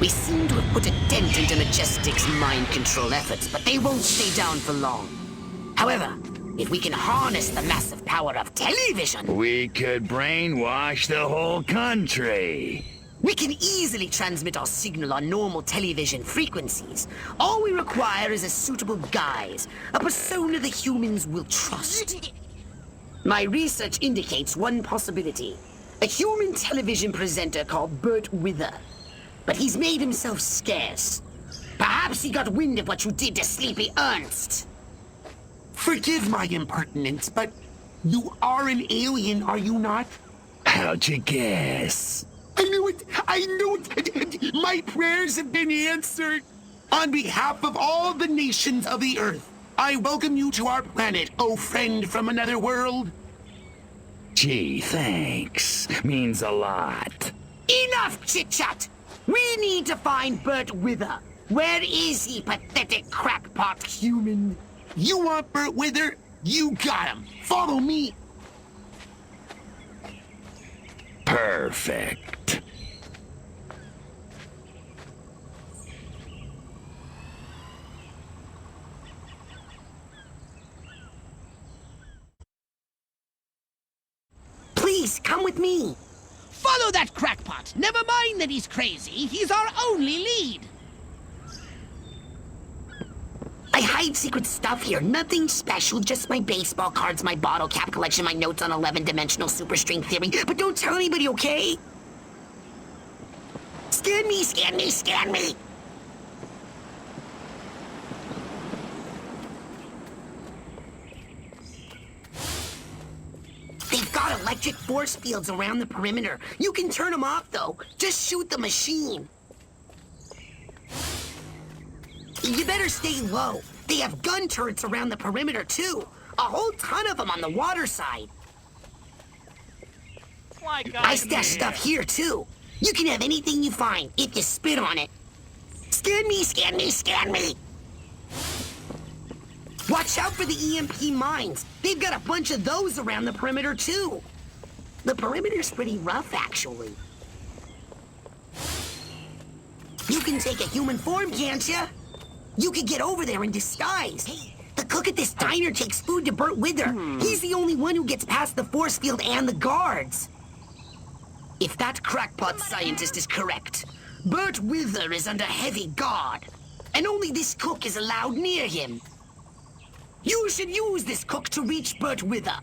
We seem to have put a dent into Majestic's mind control efforts, but they won't stay down for long. However, if we can harness the massive power of television, we could brainwash the whole country. We can easily transmit our signal on normal television frequencies. All we require is a suitable guise, a persona the humans will trust. My research indicates one possibility. A human television presenter called Burt Wither. But he's made himself scarce. Perhaps he got wind of what you did to Sleepy Ernst. Forgive my impertinence, but you are an alien, are you not? How'd you guess? I knew it! I knew it! My prayers have been answered! On behalf of all the nations of the Earth, I welcome you to our planet, oh friend from another world. Gee, thanks. Means a lot. Enough chit-chat! We need to find Burt Wither. Where is he, pathetic crackpot human? You want Burt Wither? You got him. Follow me. Perfect. Please, come with me. Follow that crackpot. Never mind that he's crazy. He's our only lead. I hide secret stuff here. Nothing special, just my baseball cards, my bottle cap collection, my notes on 11-dimensional superstring theory. But don't tell anybody, okay? Scan me, scan me, scan me! They've got electric force fields around the perimeter. You can turn them off, though. Just shoot the machine. You better stay low. They have gun turrets around the perimeter, too. A whole ton of them on the water side. I stash stuff here, too. You can have anything you find, if you spit on it. Scan me, scan me, scan me! Watch out for the EMP mines. They've got a bunch of those around the perimeter, too. The perimeter's pretty rough, actually. You can take a human form, can't you? You could get over there in disguise. Hey, the cook at this diner takes food to Burt Wither. He's the only one who gets past the force field and the guards. If that crackpot scientist is correct, Burt Wither is under heavy guard, and only this cook is allowed near him. You should use this cook to reach Burt Wither.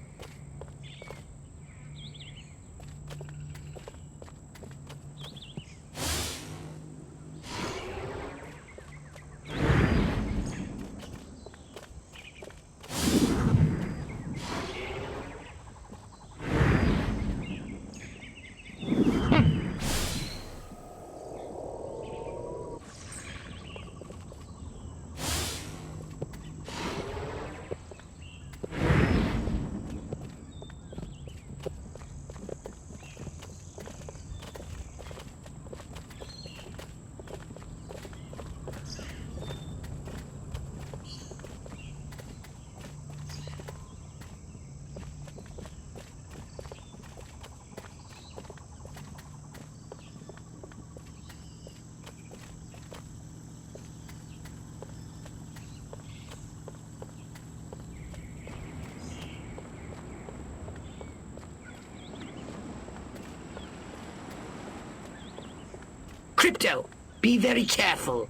Crypto, be very careful.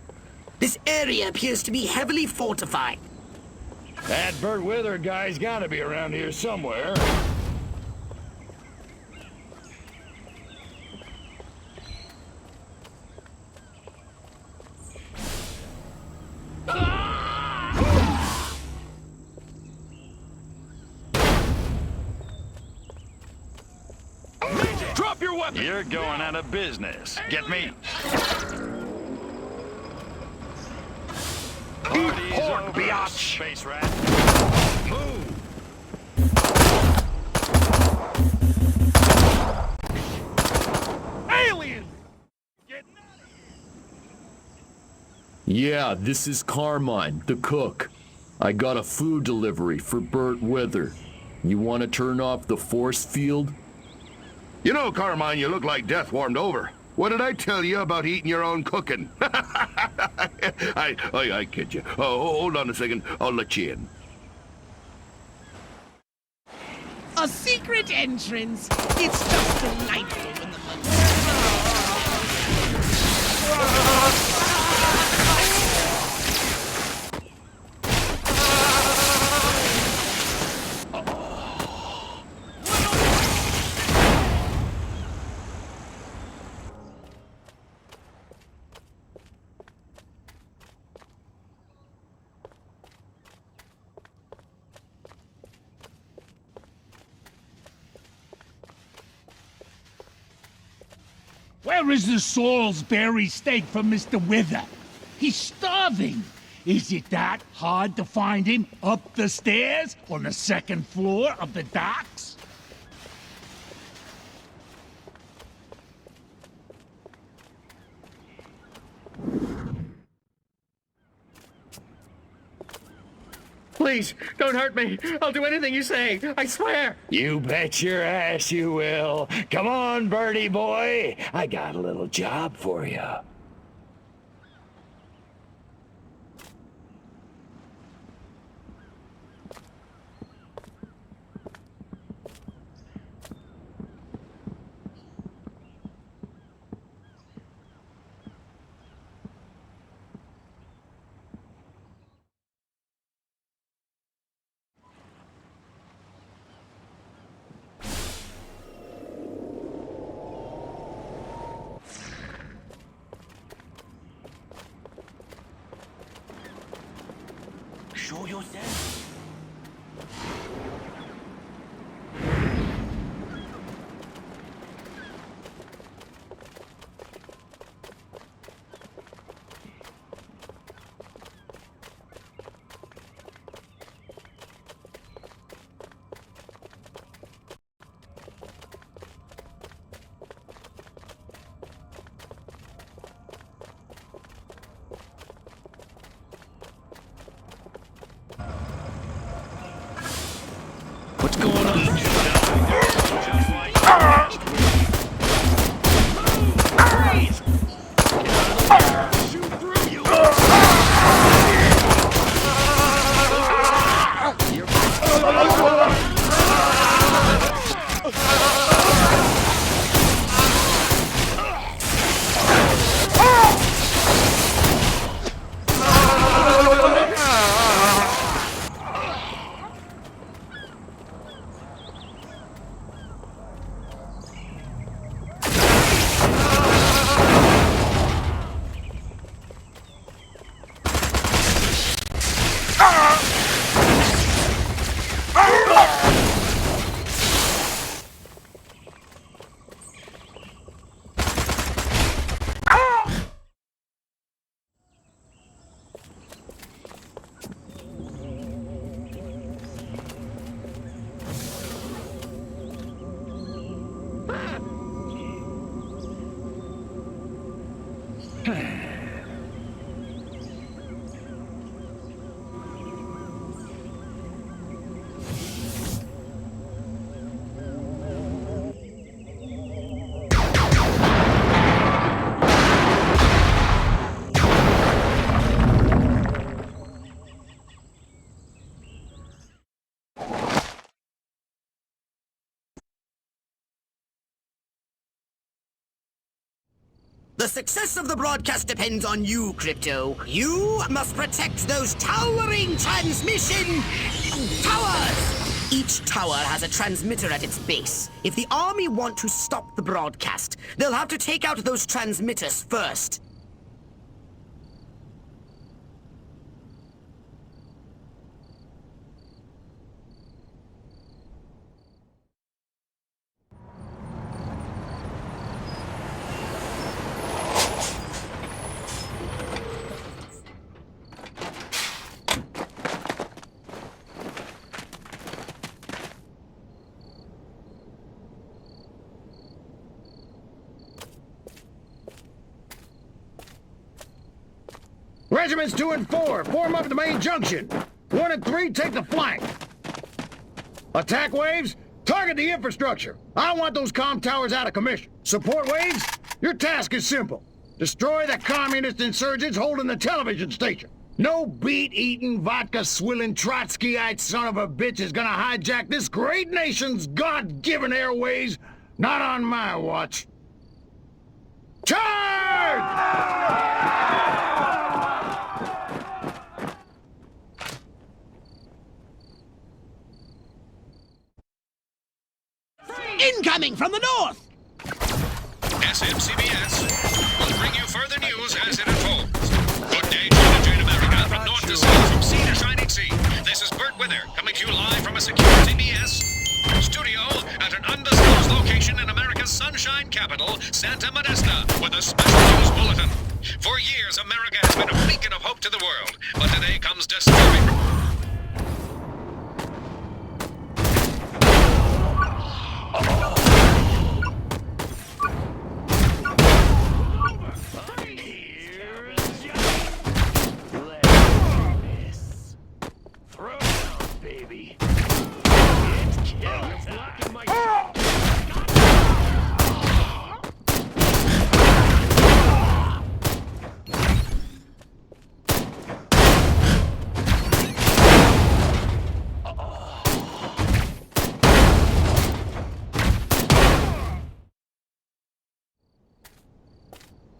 This area appears to be heavily fortified. That Burt Wither guy's gotta be around here somewhere. Drop your weapon! You're going out of business. Get me. Eat Party's pork, over, biatch! Space rat. Move! Alien! Getting out of here! Yeah, this is Carmine, the cook. I got a food delivery for Burt Wither. You want to turn off the force field? You know, Carmine, you look like death warmed over. What did I tell you about eating your own cooking? I kid you. Oh, hold on a second. I'll let you in. A secret entrance. It's just delightful when the Where is the Salisbury steak from Mr. Wither? He's starving. Is it that hard to find him up the stairs on the second floor of the docks? Please, don't hurt me. I'll do anything you say. I swear. You bet your ass you will. Come on, birdie boy. I got a little job for you. Show yourself. What's going on? Just like last week. Freeze! Get out of the way. Shoot through you. The success of the broadcast depends on you, Crypto. You must protect those towering transmission towers! Each tower has a transmitter at its base. If the army want to stop the broadcast, they'll have to take out those transmitters first. Regiments 2 and 4, form up at the main junction. 1 and 3, take the flank. Attack waves, target the infrastructure. I want those comm towers out of commission. Support waves, Your task is simple. Destroy the communist insurgents holding the television station. No beet-eating, vodka-swilling Trotskyite son of a bitch is gonna hijack this great nation's God-given airways. Not on my watch. Charge! Incoming from the north! SMCBS will bring you further news as it unfolds. Good day, China Jane America, from north to south, from sea to shining sea. This is Bert Wither, coming to you live from a secure CBS studio at an undisclosed location in America's sunshine capital, Santa Modesta, with a special news bulletin. For years, America has been a beacon of hope to the world, but today comes disturbing...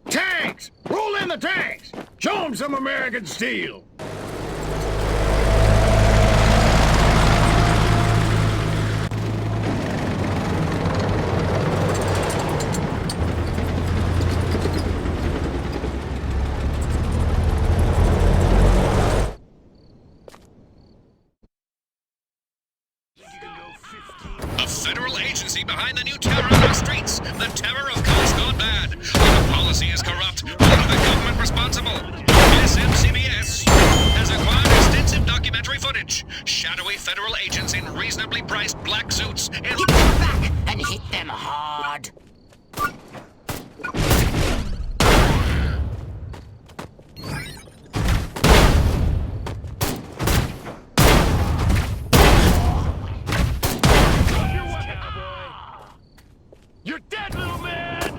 Tanks! Roll in the tanks! Show them some American steel! A federal agency behind the new terror on our streets. The terror of cops gone bad. Our policy is corrupt. All of the government responsible. SMCBS has acquired extensive documentary footage. Shadowy federal agents in reasonably priced black suits. Get them back and hit them hard. You're dead, little man!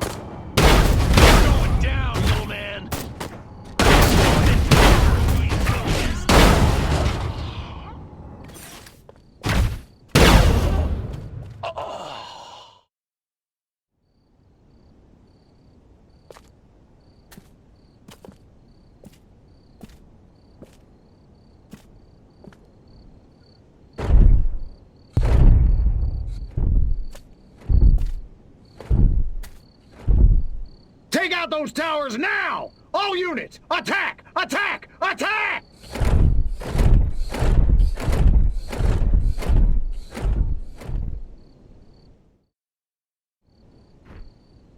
You're going down, little man! Take out those towers now! All units, attack! Attack! Attack!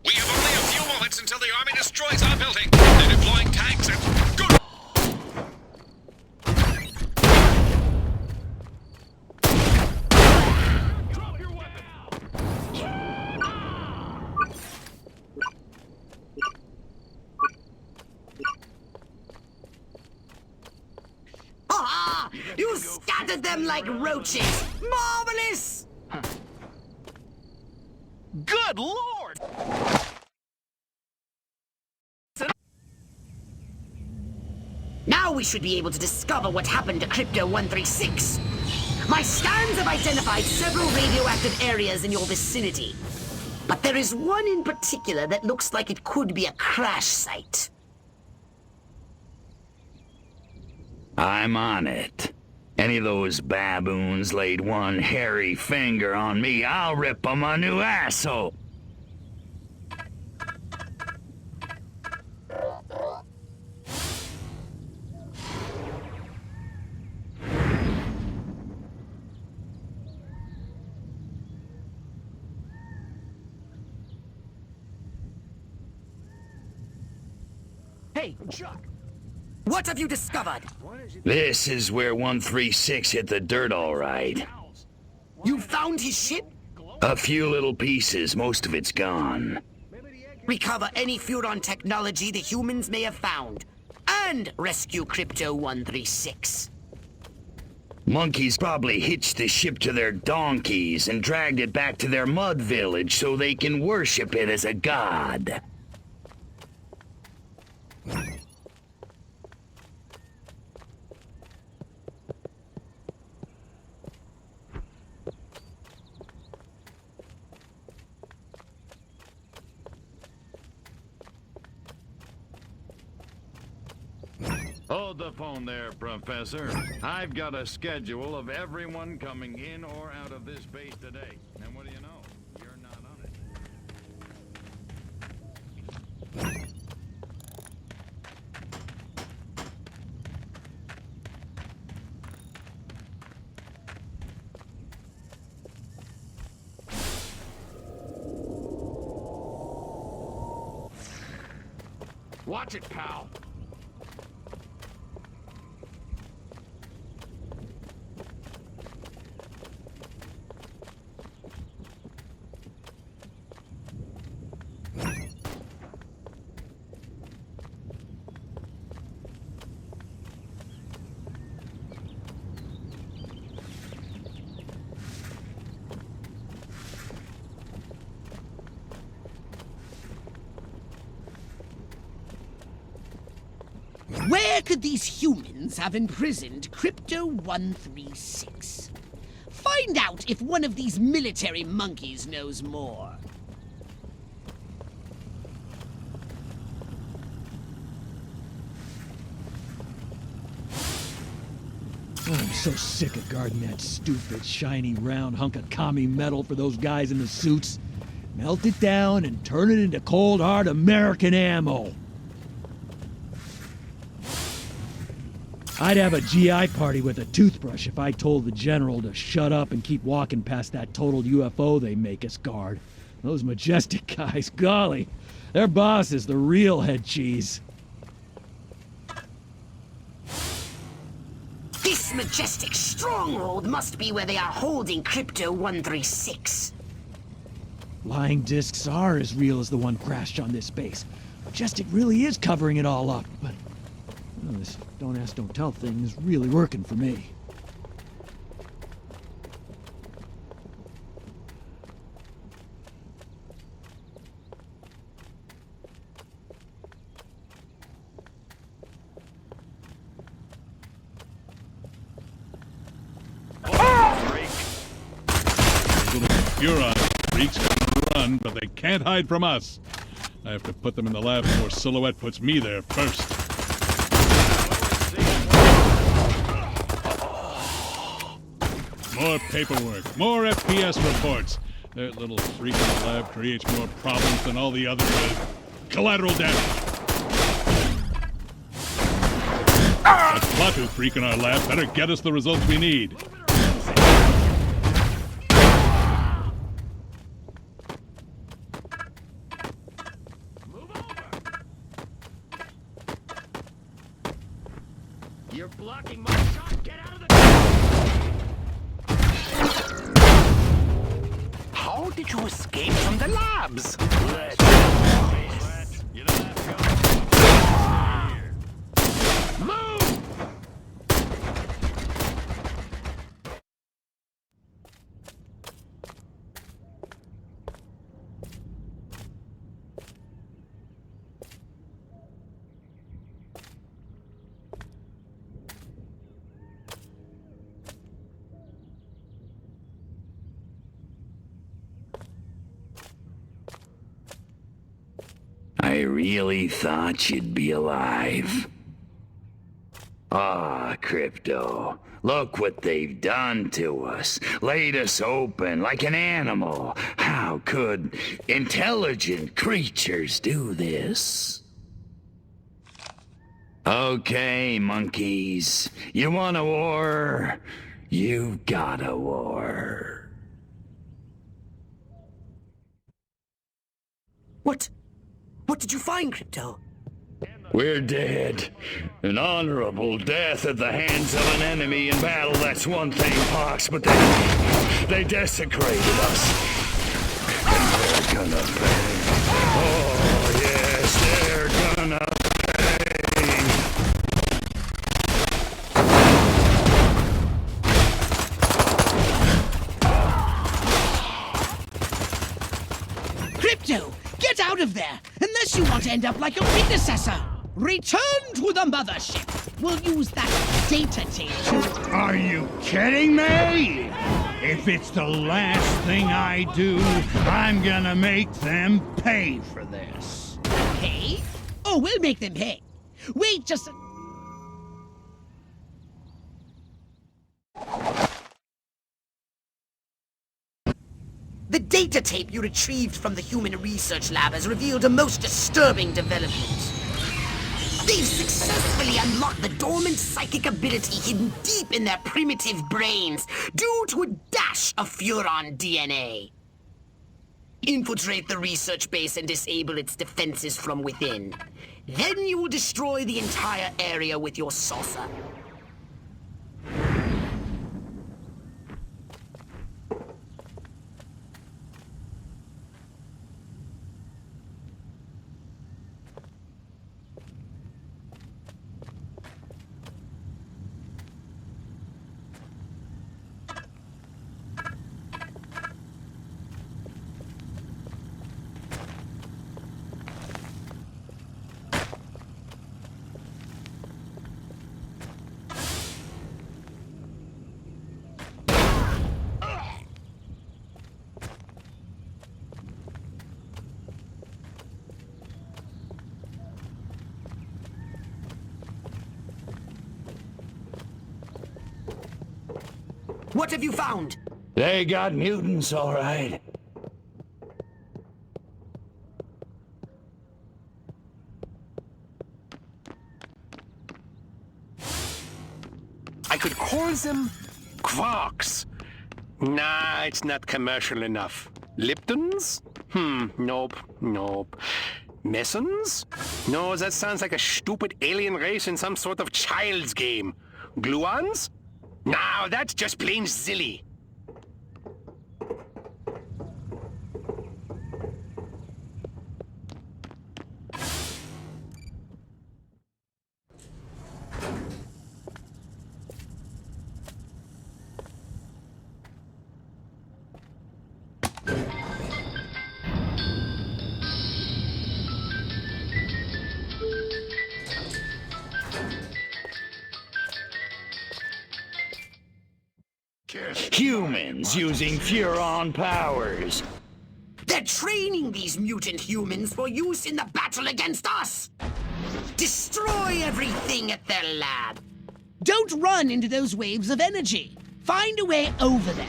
We have only a few moments until the army destroys our building. They're deploying tanks and... Good! Drop your weapon! Ah! You scattered them like roaches! Marvelous! Good lord! Now we should be able to discover what happened to Crypto-136. My scans have identified several radioactive areas in your vicinity. But there is one in particular that looks like it could be a crash site. I'm on it. Any of those baboons laid one hairy finger on me, I'll rip 'em a new asshole. Hey, Chuck. What have you discovered? This is where 136 hit the dirt all right. You found his ship? A few little pieces, most of it's gone. Recover any Furon technology the humans may have found. And rescue Crypto-136. Monkeys probably hitched the ship to their donkeys and dragged it back to their mud village so they can worship it as a god. Hold the phone there, Professor. I've got a schedule of everyone coming in or out of this base today. And what do you know? You're not on it. Watch it, pal. Where could these humans have imprisoned Crypto-136? Find out if one of these military monkeys knows more. I'm so sick of guarding that stupid, shiny, round hunk of commie metal for those guys in the suits. Melt it down and turn it into cold, hard American ammo. I'd have a GI party with a toothbrush if I told the general to shut up and keep walking past that total UFO they make us guard. Those Majestic guys, golly, their boss is the real head cheese. This Majestic stronghold must be where they are holding Crypto-136. Lying discs are as real as the one crashed on this base. Majestic really is covering it all up, but this don't ask, don't tell thing is really working for me. Huron freaks can run, but they can't hide from us. I have to put them in the lab before Silhouette puts me there first. More paperwork, more FPS reports. That little freak in the lab creates more problems than all the other collateral damage. That Klaatu freak in our lab better get us the results we need. You're blocking my shot. Get out of the... How did you escape from the labs? Move! I really thought you'd be alive. Ah, Crypto. Look what they've done to us. Laid us open like an animal. How could intelligent creatures do this? Okay, monkeys. You want a war? You've got a war. What did you find, Crypto? We're dead. An honorable death at the hands of an enemy in battle, that's one thing, Pox, but they desecrated us. And they're gonna pay. Oh, yes, they're gonna pay. Crypto, get out of there! Unless you want to end up like your predecessor! Return to the mothership! We'll use that data tape to... Are you kidding me? If it's the last thing I do, I'm gonna make them pay for this. Pay? Oh, we'll make them pay. Wait just a... The data tape you retrieved from the Human Research Lab has revealed a most disturbing development. They've successfully unlocked the dormant psychic ability hidden deep in their primitive brains due to a dash of Furon DNA. Infiltrate the research base and disable its defenses from within. Then you will destroy the entire area with your saucer. What have you found? They got mutants, all right. I could call them quarks. Nah, it's not commercial enough. Liptons? Nope. Messons? No, that sounds like a stupid alien race in some sort of child's game. Gluons? No, that's just plain silly. Humans using Furon powers. They're training these mutant humans for use in the battle against us! Destroy everything at their lab! Don't run into those waves of energy. Find a way over them.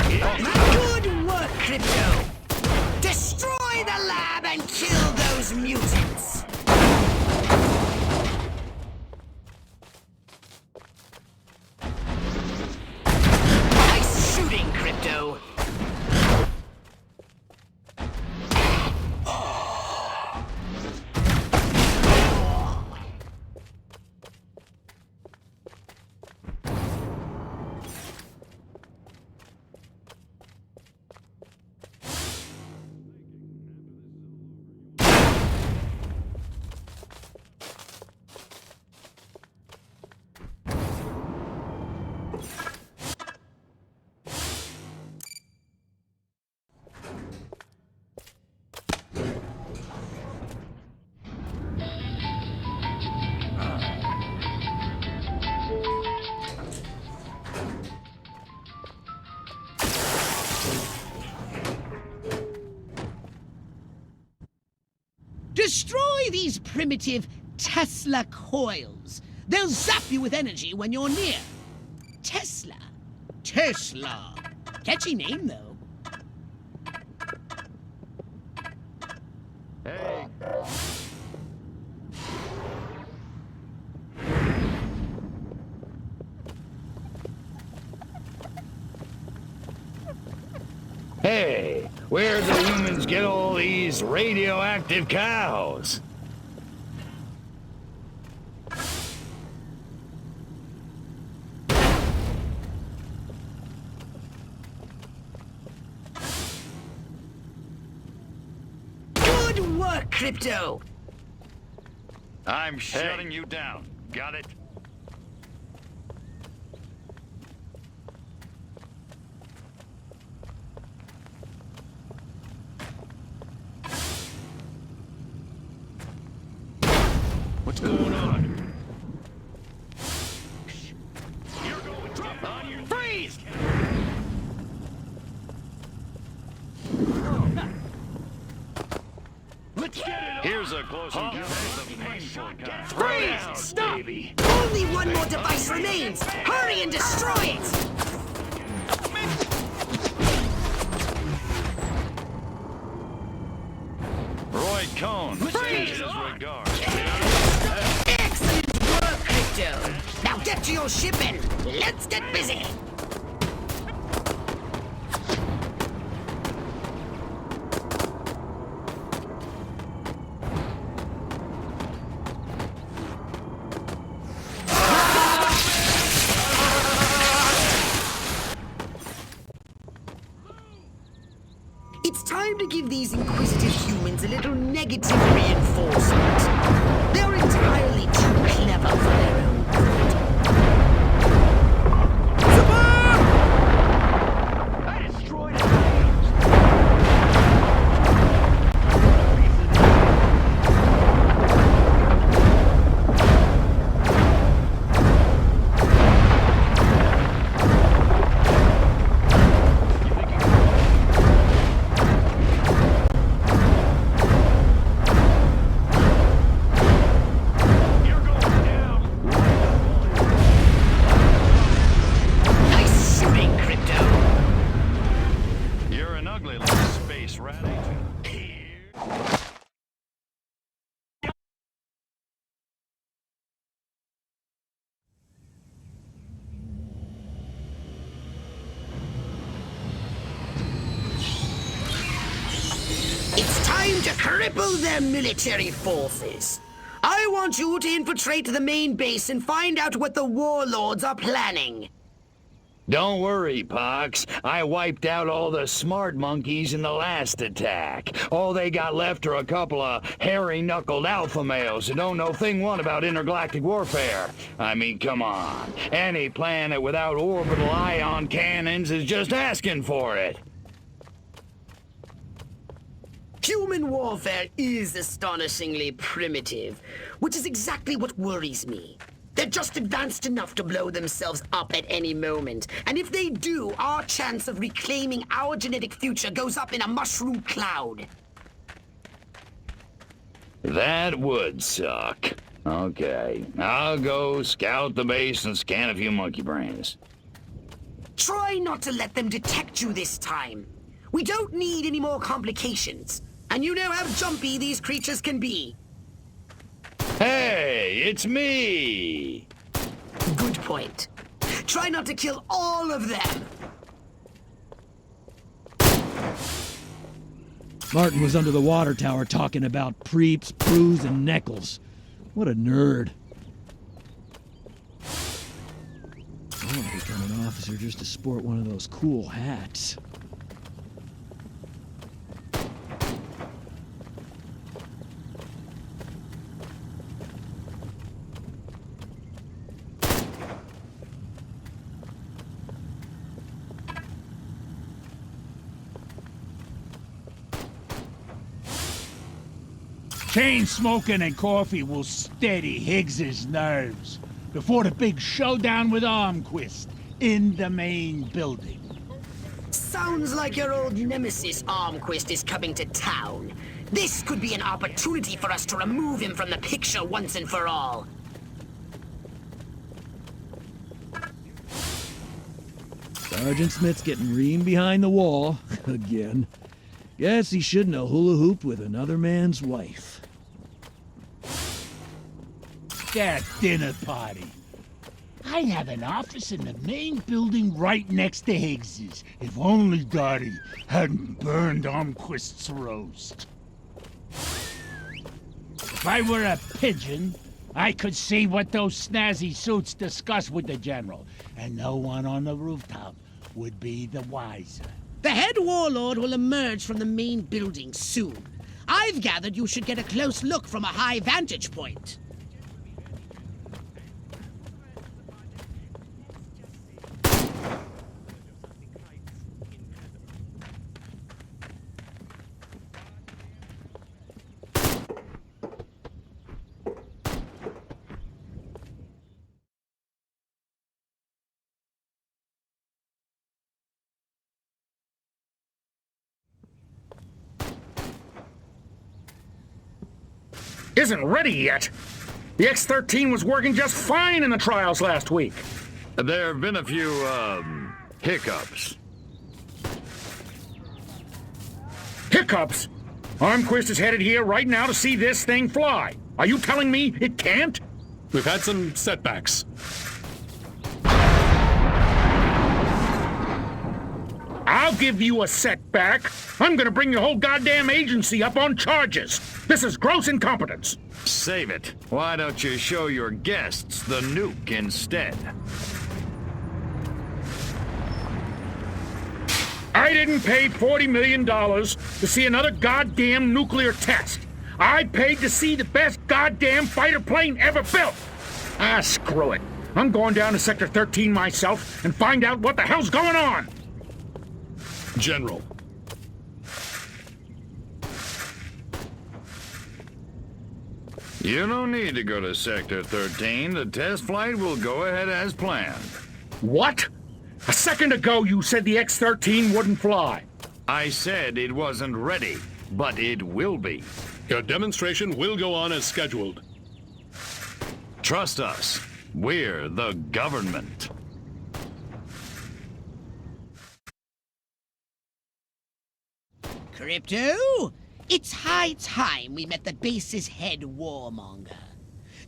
Good work, Crypto! Destroy the lab and kill those mutants! Nice shooting, Crypto! Destroy these primitive Tesla coils. They'll zap you with energy when you're near. Tesla. Tesla. Catchy name, though. Hey. Hey, where'd the humans get all these radioactive cows? Good work, Crypto! I'm shutting you down. Got it? What's going on? You're going drop on your freeze! close encounters of the painful kind. Freeze! Stop! Only one more device remains! Hurry and destroy it! Roy Cohn sends his regards. Excellent work, Crypto! Now get to your ship and let's get busy! It's time to give these inquisitive humans a little negative reinforcement. They're entirely too clever for their own good. I destroyed it. Nice shooting, Crypto! You're an ugly little space rat, ain't you? It's time to cripple their military forces. I want you to infiltrate the main base and find out what the warlords are planning. Don't worry, Pox. I wiped out all the smart monkeys in the last attack. All they got left are a couple of hairy-knuckled alpha males who don't know thing one about intergalactic warfare. I mean, come on. Any planet without orbital ion cannons is just asking for it. Human warfare is astonishingly primitive, which is exactly what worries me. They're just advanced enough to blow themselves up at any moment. And if they do, our chance of reclaiming our genetic future goes up in a mushroom cloud. That would suck. Okay, I'll go scout the base and scan a few monkey brains. Try not to let them detect you this time. We don't need any more complications. And you know how jumpy these creatures can be. Hey, it's me! Good point. Try not to kill all of them. Martin was under the water tower talking about Preeps, Proos, and Neckles. What a nerd. I want to become an officer just to sport one of those cool hats. Chain smoking and coffee will steady Higgs's nerves before the big showdown with Armquist in the main building. Sounds like your old nemesis Armquist is coming to town. This could be an opportunity for us to remove him from the picture once and for all. Sergeant Smith's getting reamed behind the wall. Again. Guess he shouldn't have hula hooped with another man's wife. That dinner party. I'd have an office in the main building right next to Higgs's. If only Dottie hadn't burned Armquist's roast. If I were a pigeon, I could see what those snazzy suits discuss with the general, and no one on the rooftop would be the wiser. The head warlord will emerge from the main building soon. I've gathered you should get a close look from a high vantage point. isn't ready yet. The X-13 was working just fine in the trials last week. There have been a few, hiccups. Hiccups? Armquist is headed here right now to see this thing fly. Are you telling me it can't? We've had some setbacks. I'll give you a setback. I'm gonna bring your whole goddamn agency up on charges. This is gross incompetence. Save it. Why don't you show your guests the nuke instead? I didn't pay $40 million to see another goddamn nuclear test. I paid to see the best goddamn fighter plane ever built. Ah, screw it. I'm going down to Sector 13 myself and find out what the hell's going on. General. You don't need to go to Sector 13. The test flight will go ahead as planned. What? A second ago you said the X-13 wouldn't fly. I said it wasn't ready, but it will be. Your demonstration will go on as scheduled. Trust us. We're the government. Crypto, it's high time we met the base's head warmonger.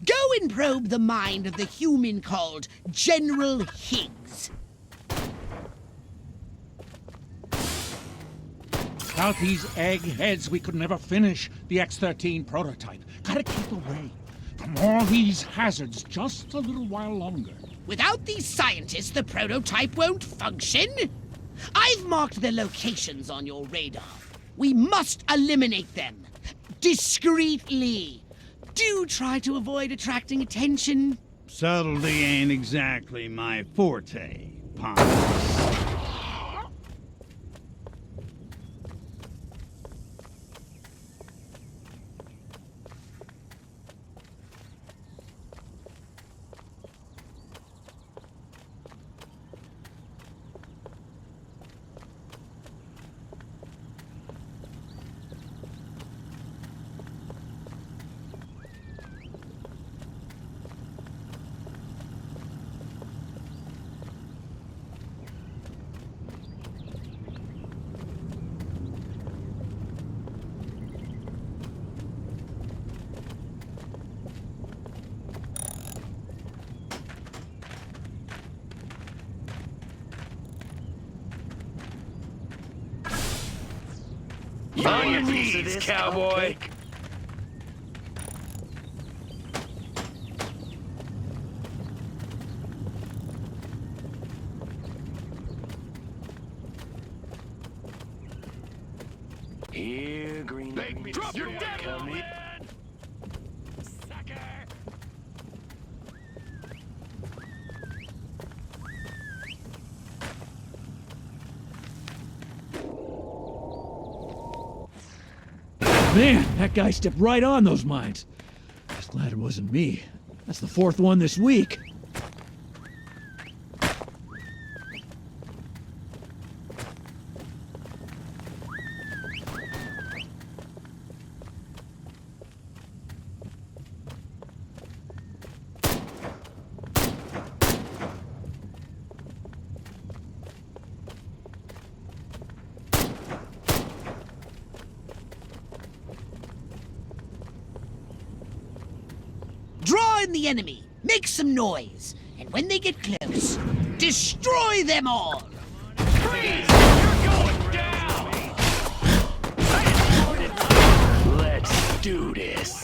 Go and probe the mind of the human called General Higgs. Without these eggheads, we could never finish the X-13 prototype. Gotta keep away from all these hazards just a little while longer. Without these scientists, the prototype won't function. I've marked their locations on your radar. We must eliminate them. Discreetly. Do try to avoid attracting attention. Subtlety ain't exactly my forte, Pontus. On your knees, cowboy! Here, Green. Drop your dead coming. Man, that guy stepped right on those mines. Just glad it wasn't me. That's the fourth one this week. Draw in the enemy, make some noise, and when they get close, destroy them all! Freeze! You're going down! Let's do this.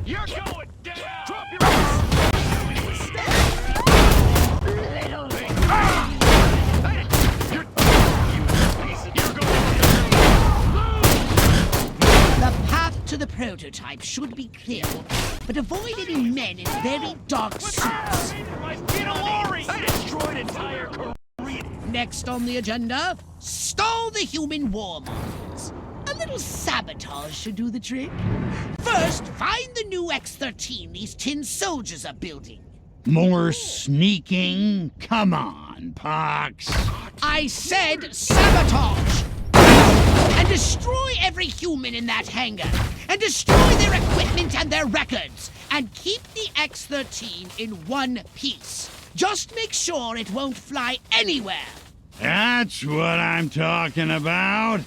You're going down! Drop your The path to the prototype should be clear, but avoid any men in very dark suits. Next on the agenda, stall the human warmongers. A little sabotage should do the trick. First, find the new X-13 these tin soldiers are building. More sneaking? Come on, Pox. I said sabotage! And destroy every human in that hangar! And destroy their equipment and their records! And keep the X-13 in one piece! Just make sure it won't fly anywhere! That's what I'm talking about.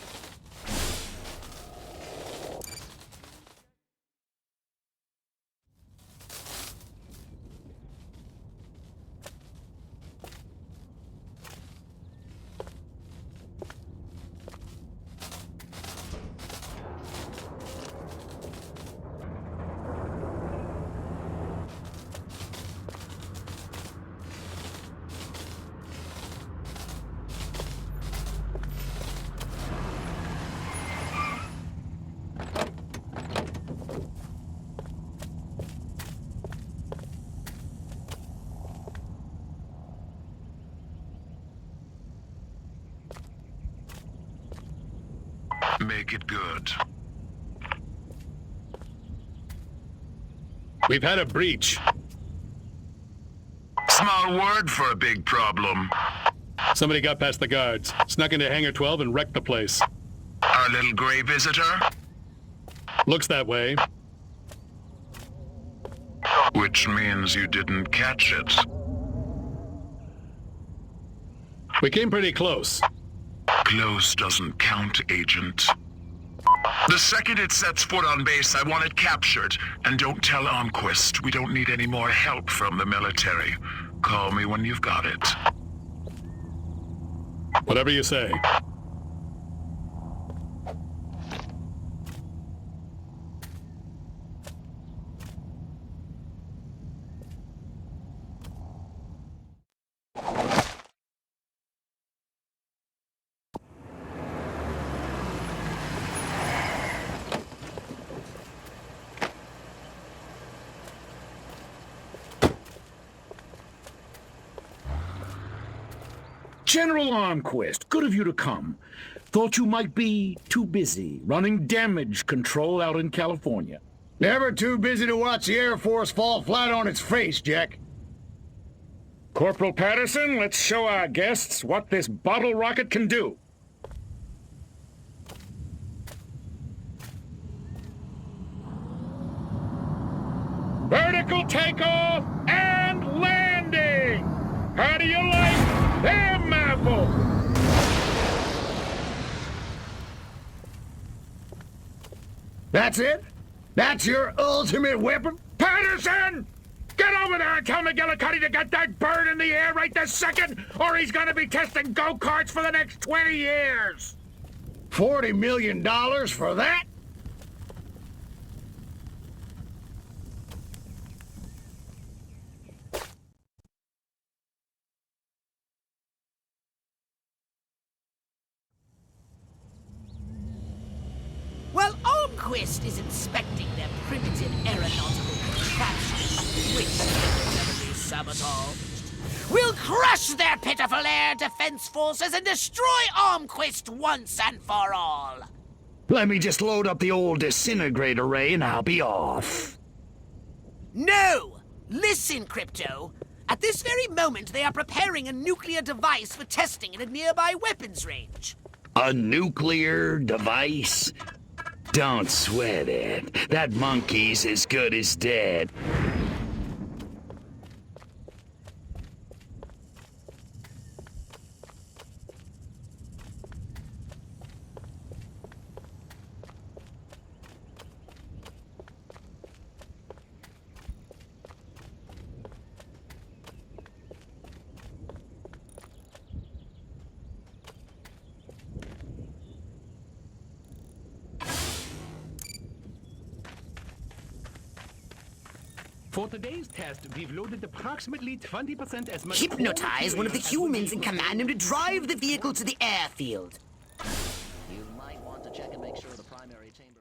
Make it good. We've had a breach. Small word for a big problem. Somebody got past the guards, snuck into Hangar 12 and wrecked the place. Our little gray visitor? Looks that way. Which means you didn't catch it. We came pretty close. Close doesn't count, Agent. The second it sets foot on base, I want it captured. And don't tell Armquist. We don't need any more help from the military. Call me when you've got it. Whatever you say. General Armquist, good of you to come. Thought you might be too busy running damage control out in California. Never too busy to watch the Air Force fall flat on its face, Jack. Corporal Patterson, let's show our guests what this bottle rocket can do. Vertical takeoff and landing! How do you like them apples? That's it? That's your ultimate weapon? Patterson! Get over there and tell McGillicuddy to get that bird in the air right this second, or he's gonna be testing go-karts for the next 20 years! $40 million for that? While Armquist is inspecting their primitive aeronautical contraptions, which can be sabotaged, we'll crush their pitiful air defense forces and destroy Armquist once and for all! Let me just load up the old disintegrate array and I'll be off. No! Listen, Crypto. At this very moment, they are preparing a nuclear device for testing at a nearby weapons range. A nuclear device? Don't sweat it. That monkey's as good as dead. For today's test, we've loaded approximately 20% as much... Hypnotize one of the humans and command him to drive the vehicle to the airfield. You might want to check and make sure the primary chamber...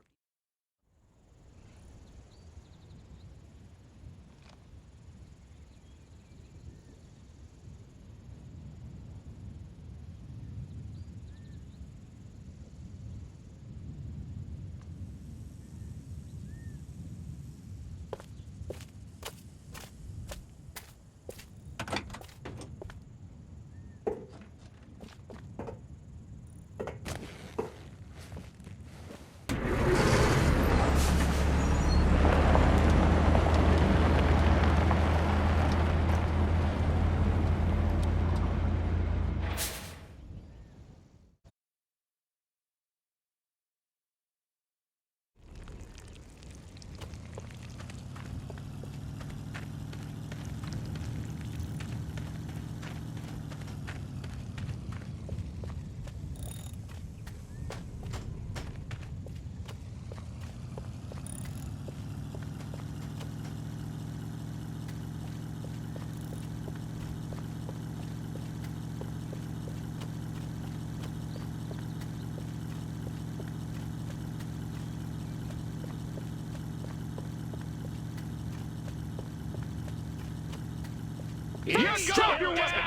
Drop your weapon!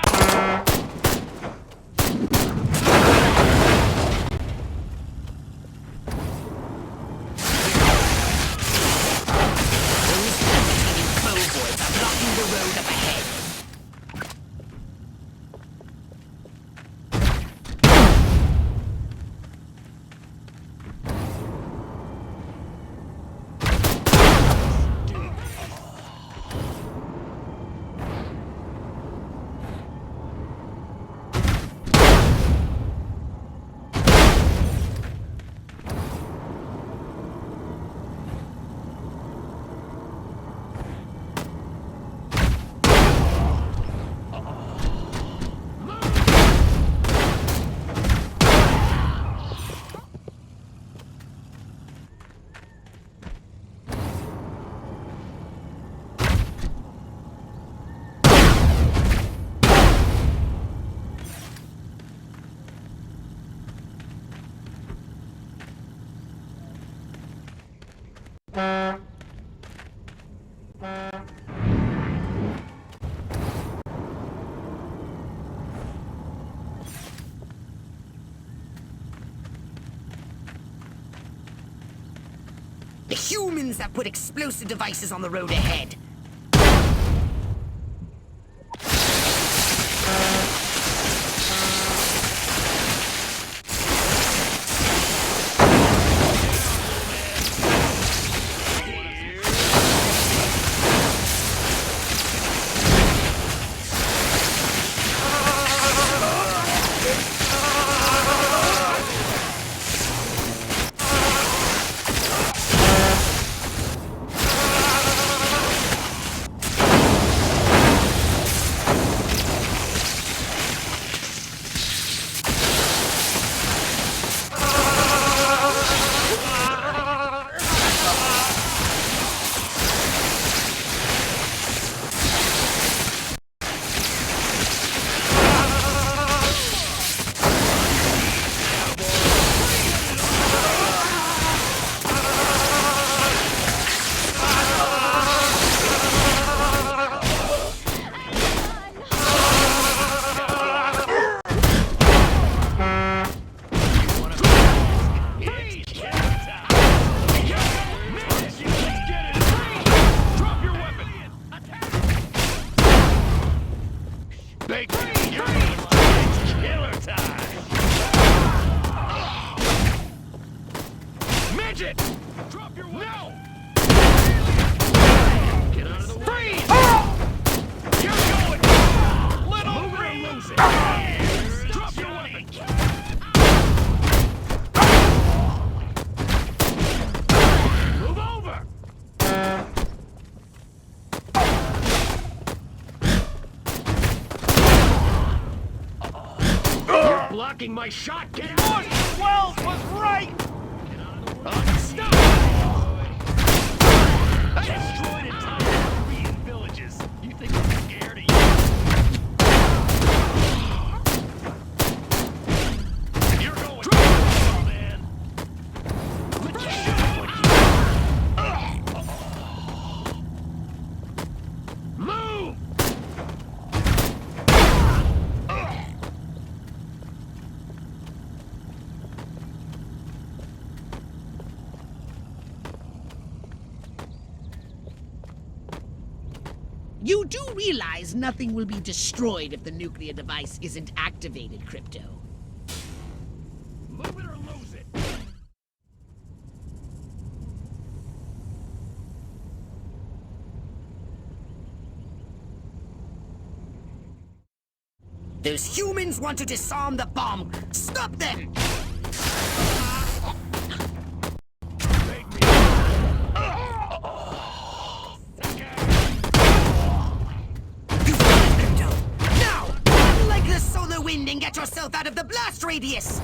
Those levitating cohorts are blocking the road up ahead. The humans that put explosive devices on the road ahead. Midget! Drop your weapon! No! Get out of the way! You're going! Little Green! Drop your weapon! Move over! You're blocking my shot! Get out! Wells was right! Stop! I destroyed entire Korean villages. You think I'm scared of you? You're going down, man. Let you show what you move! You do realize nothing will be destroyed if the nuclear device isn't activated, Crypto. Move it or lose it. Those humans want to disarm the bomb. Stop them! Wind and get yourself out of the blast radius!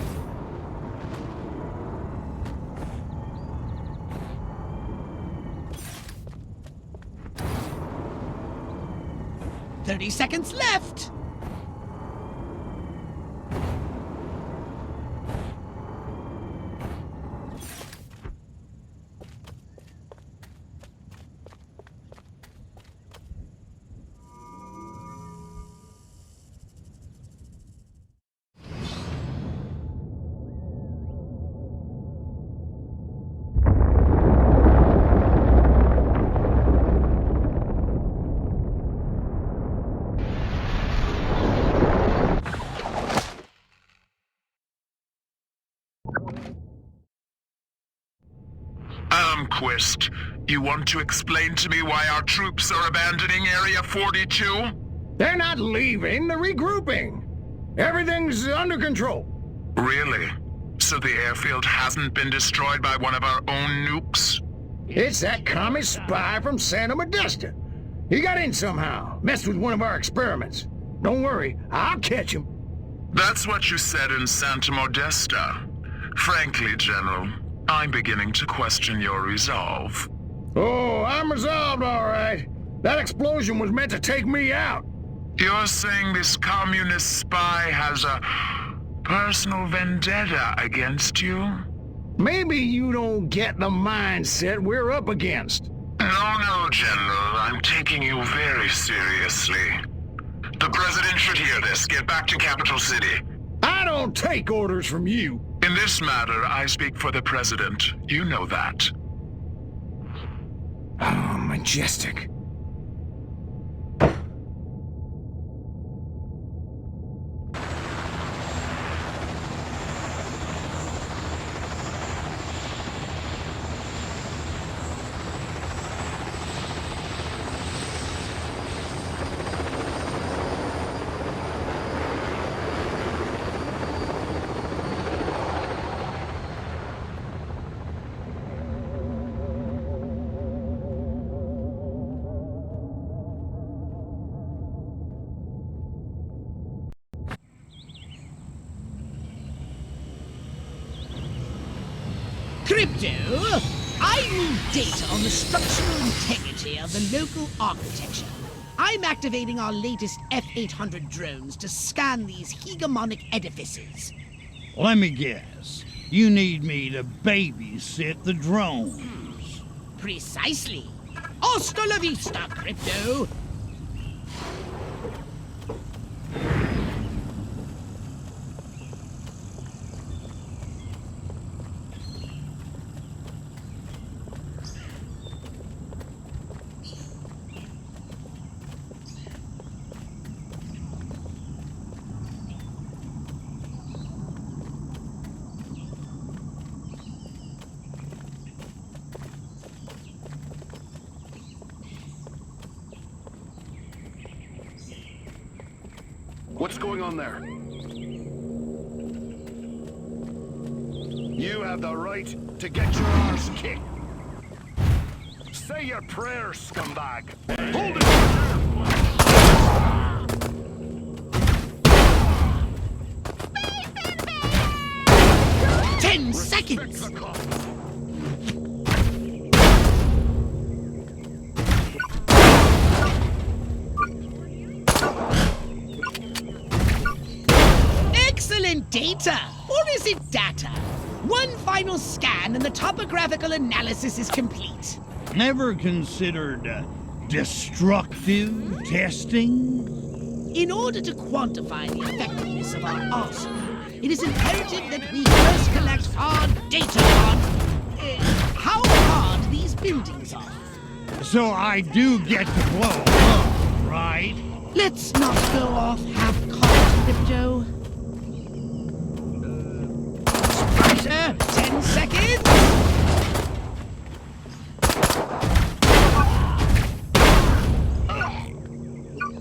"30 seconds left! twist. You want to explain to me why our troops are abandoning Area 42? They're not leaving, they're regrouping. Everything's under control. Really? So the airfield hasn't been destroyed by one of our own nukes? It's that commie spy from Santa Modesta. He got in somehow, messed with one of our experiments. Don't worry, I'll catch him. That's what you said in Santa Modesta. Frankly, General, I'm beginning to question your resolve. Oh, I'm resolved, all right. That explosion was meant to take me out. You're saying this communist spy has a personal vendetta against you? Maybe you don't get the mindset we're up against. No, General. I'm taking you very seriously. The President should hear this. Get back to Capital City. I don't take orders from you. In this matter, I speak for the President. You know that. Oh, majestic. Crypto, I need data on the structural integrity of the local architecture. I'm activating our latest F-800 drones to scan these hegemonic edifices. Let me guess. You need me to babysit the drones. Precisely. Hasta la vista, Crypto. What's going on there? You have the right to get your arse kicked. Say your prayers, scumbag. Hold it! 10 seconds! Excellent data! Or is it data? One final scan and the topographical analysis is complete. Never considered destructive testing? In order to quantify the effectiveness of our arsenal, it is imperative that we first collect hard data on how hard these buildings are. So I do get to blow up, right? Let's not go off half-cocked, Crypto. Sir, 10 seconds!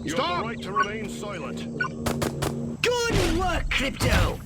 You have the right to remain silent. Good work, Crypto!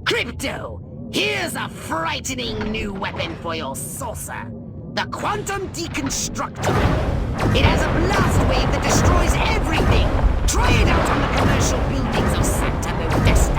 Crypto, here's a frightening new weapon for your saucer. The Quantum Deconstructor. It has a blast wave that destroys everything. Try it out on the commercial buildings of Santa Modesta.